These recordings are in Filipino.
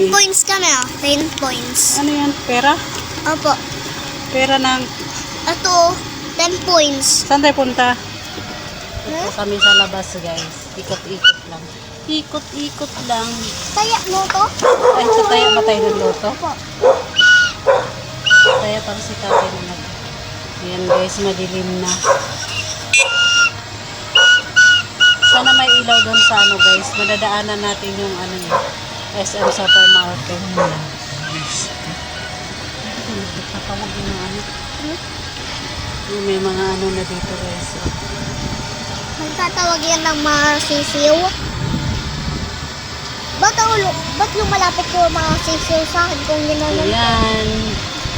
Points kami 10 points. Ano yan? Pera? Opo. Pera ng... Ito, 10 points. Saan tayo punta? Huh? Ito kami sa labas guys. Ikot-ikot lang. Ikot-ikot lang. Kaya mo to? Ay, sa taya ba tayo nagluto? Opo. Taya para si tatay na nag... Ayan guys, madilim na. Sana may ilaw doon sa ano guys. Madadaanan natin yung ano yun. SM Supermarket. Nakatawag yung ano. Yung may mga ano na dito guys. Magtatawag yan ng mga sisiw. Ba't lumalapit yung mga sisiw sa akin kung ginanon? Ayan.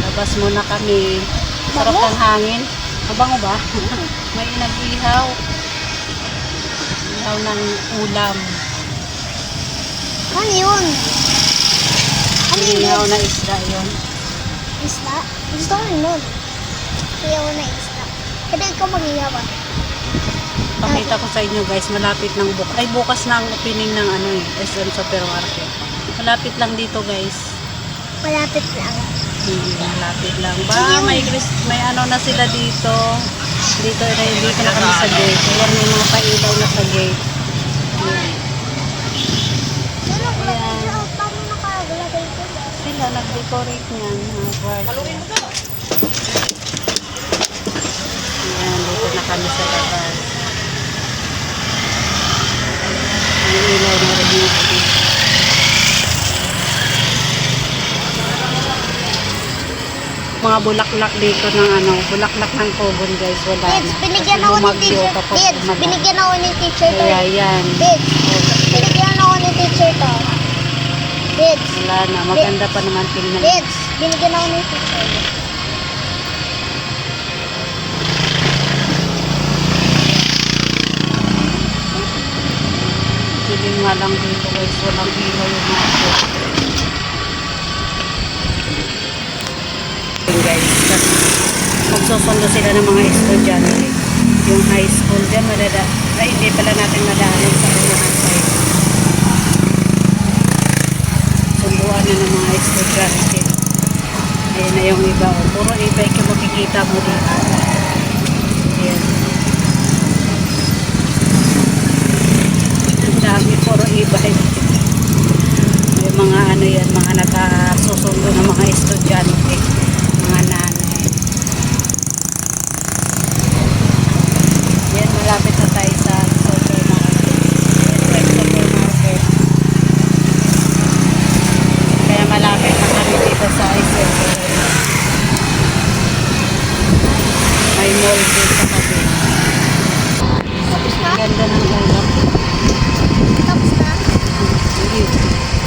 Labas muna kami. Sarap Bango? ng hangin. Mabango ba? May nag-ihaw. Ihaw ng ulam. Ano yun? Ano Ihaw yun? na isda yun. Isla? Gusto ko nun. Iyaw na isla. Kaya ikaw mag-iyaw ah. Pakita ko sa inyo guys, malapit ng bukas na ang opening ng ano eh, SM Supermarket. Malapit lang dito guys. Malapit lang. Malapit lang. Ba, may ano na sila dito. Dito na kami sa gate. Ayan, may mga pailaw na sa gate. Ayan. Paano nakalagay ko? Sila nag-decorate niyan. Ayan, dito na kami sa labas. Ang ilaw na rin dito. Mga bulaklak dito ng ano, bulaklak ng tubon guys, wala Kids, na. binigyan Kasi ako ni bumagyo, teacher. tapos Kids, umalan. binigyan ako ni teacher to. Kaya yan. Kids, binigyan ako ni teacher to. Kids, Wala na, maganda pa naman tingnan. kids, binigyan ako ni teacher. Piling nga lang dito guys, walang ilaw yung mga ito. Guys, magsusundo sila ng mga estudyante. Yung high school dyan, ay hindi pala natin madaanan sa unahan side. Sunduan na ng mga estudyante. Ayan na yung iba. Puro e-bike yung makikita mo dito. Ayan. Ang dami, puro e-bike. May mga ano yan, mga nakasusundo ng mga estudyante. Mga nanay. Yan, malapit na tayo sa supermarket. Supermarket. Kaya malapit na kami dito sa SM. May mall din sa kabi. Tapos na? Ganda ng ulam. Tapos na? Hindi.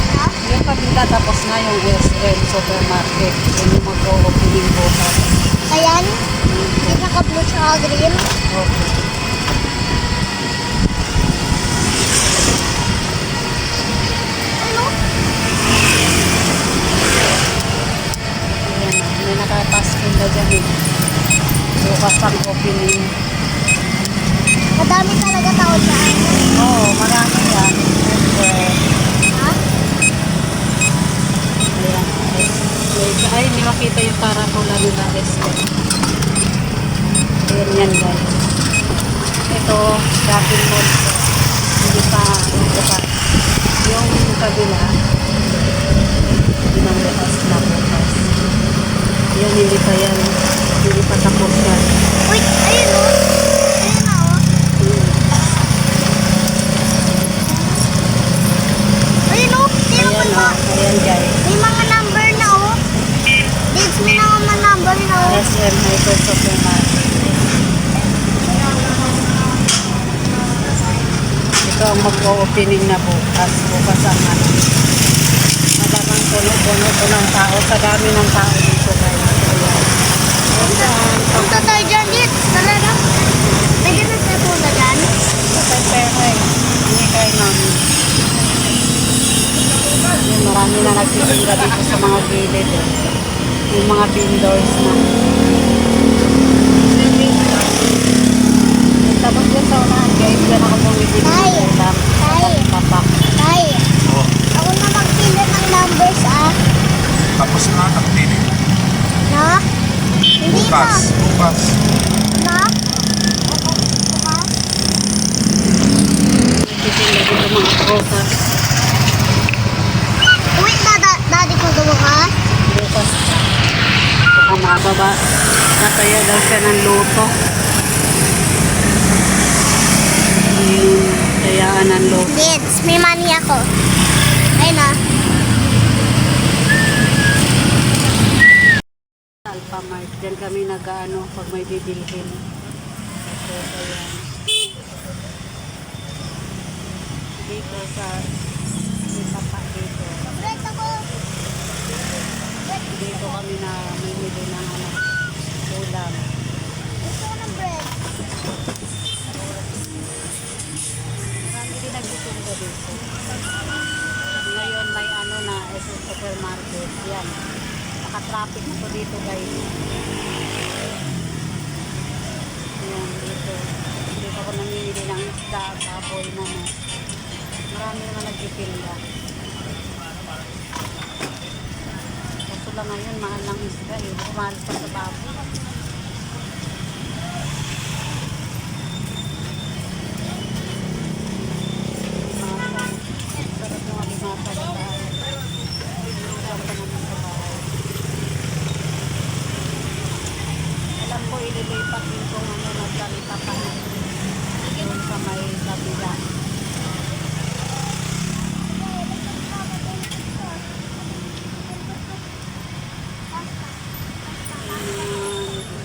Ha? Yung kabila tapos na yung SM Supermarket. Yun yung mag-opening bukas. Ayan, yung naka-blue tsaka green. Okay. Ano? Ayan na. May nakapaskil na dyan eh. Bukas ang opening. Madami talaga tao dyan. Oo, marami yan. Siyempre. Ha? Ayan. Ay, hindi makita yung karatula nila SM. Ayan yan guys. Ito, shopping mall ko. Hindi pa bukas. Yung kabila, hindi bukas na bukas. Yan, hindi pa yan. Hindi pa tapos yan. Uy, ayun o. Ayun na o. Ayun o. Tingnan mo Ayan na. o. Ayan guys. May mga number na o. Dates, may mga number na o. SM Hyper Supermarket. Ito ang mag-opening na bukas. Bukas ang ano. Malamang puno-puno po ng tao. Sa dami ng tao dito guys. Ayan. Punta tayo dyan, Dates. Talaga. Pwede na tayo punta dyan. Pero eh, hindi kayo namin. Ayan, marami na nagtitinda dito sa mga gilid. Eh. Yung mga vendors na. Tapos dyan sa unahan guys, dyan ako bumibili ng Tay. ulam. Tay. Papak. Tay. Ako na magpili ng number Tapos na nakapiling. No? Hindi pa. Bukas. Bukas. No? Bukas? Nagtitinda dito mga prutas. Uwi na daddy ko bukas. Bukas pa. Baka mababa. Nataya daw siya ng luto. Yung tayaan ng luto. Kids, may money ako. Ayun na. Alphamart. Diyan kami nag-ano pag may bibilhin. Tapos ayan. Dito sa pa dito. Bread ako. Dito kami na mimili ng ano, ulam. Gusto ko ng bread. Marami din nagtitinda dito. Ngayon may ano na supermarket. Yan. Naka-traffic na to dito guys. Yan dito. Dito ako namimili ng isda, baboy na no. Marami naman nagtitinda. Kaso lang ngayon mahal ng isda eh. Mahal pa sa baboy. Sarap yung alimata sa bahay. Sarap pa naman sa bahay. Alam ko ililipat din kung ano naglalita pa doon sa may kabila.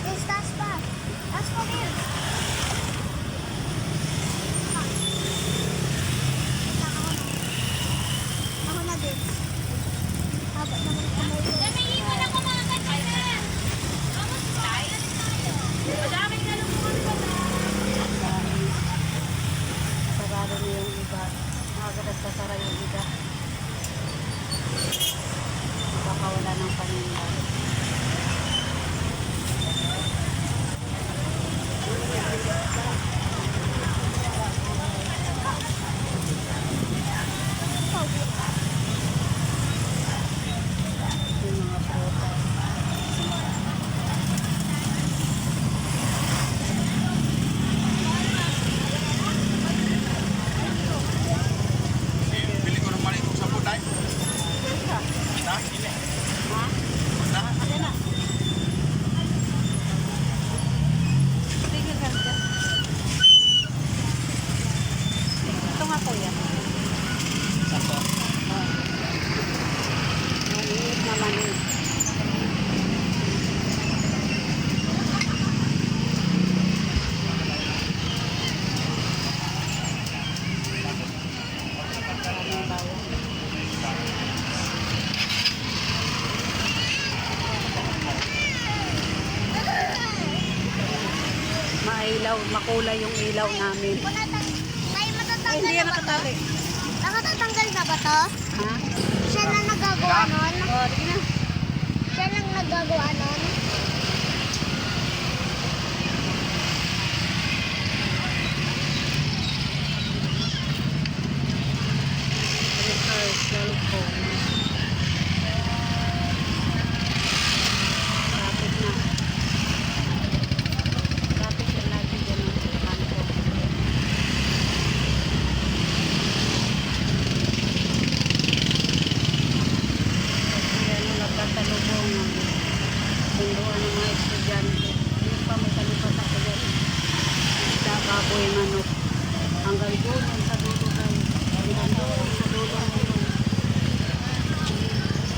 Yes, taas pa. Taas pa din. Ako na din. Haba naman kamay ko. Sarado na yung iba. Agad at sasara yung iba. Baka wala ng paninda. Yung mga prutas. Bili ko ng mali kung sa punay. Ha? Na, hindi. Ha? Na. Ayan na. Tingin ka dyan. Ito nga kuya. Sako. Maliit naman eh. Maraming bayan. Mailaw, makulay yung ilaw namin. May Ay, matatanggal hindi na yan ba to? nakatali. Nakatatanggal na ba to? Ha? Siya lang nagagawa nun? Oh, di na. Siya lang nagagawa nun? Repair cellphone. Traffic na. Traffic na lagi dyan ng kanto. Kasi ano, nagtatalubong ng sunduan ng mga estudyante. Yung pa may talipat ako dyan. Isda, baboy, manok. Hanggang doon sa dulo guys. Hanggang doon sa dulo ngayon.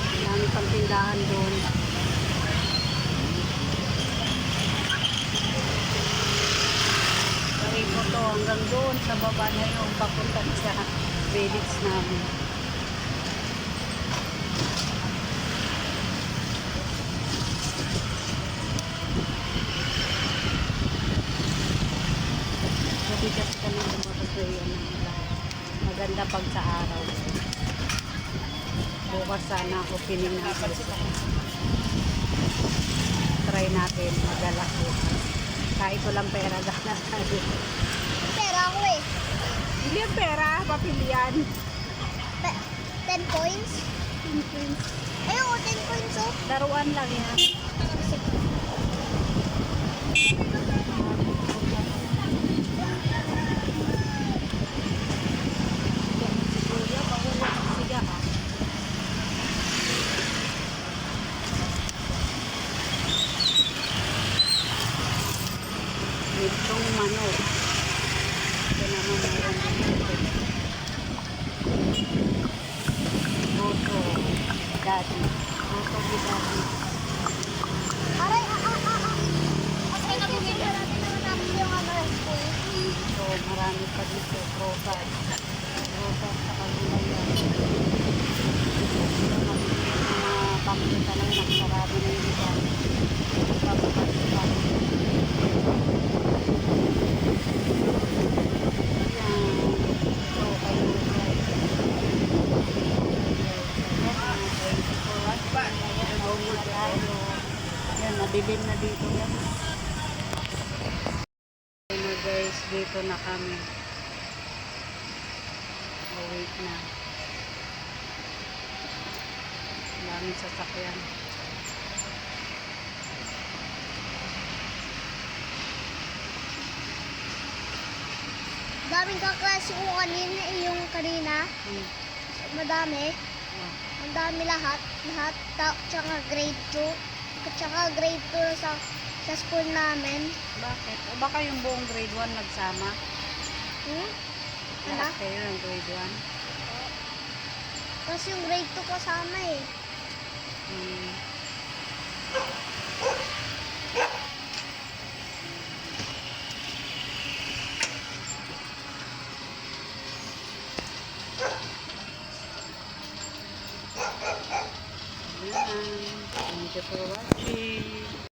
Ang dami pang tindahan doon. Kari ko to hanggang doon sa baba na yung papunta sa village namin. Mabigat ka na lumabas na yun. Maganda pag sa araw. Bukas sana opening na ako. Try natin magalak bukas. Kahit walang pera gana tayo. Pera ako eh. Hindi yung pera, papilian. 10 points? Ayun, 10 coins oh. Laruan lang yan. Kuya, bawal ang siga ha. Itong manok. Ito naman meron dito. Goto. Daddy. Goto ni Daddy. Aray, Okay na bumili natin naman namin yung ano, school. So, marami pa dito. Rosas. Rosas sa kalulayan. Mga pamilita na yun. Nagsarado na yung iba. Pagpapagpapag. Yan, nadilim na dito yan. Ayun na guys, dito na kami. Oh, wait na. Daming sasakyan. Daming kaklase ko kanina, yung kanina. Madami. Oh. Ang dami lahat. Tsaka grade 2. Tsaka grade 2 sa school namin. Bakit? O baka yung buong grade 1 nagsama? Hmm? Ano? Lahat kayo ng grade 1? Tapos yung grade 2 kasama eh. Hmm. Ayan. Thank you for watching.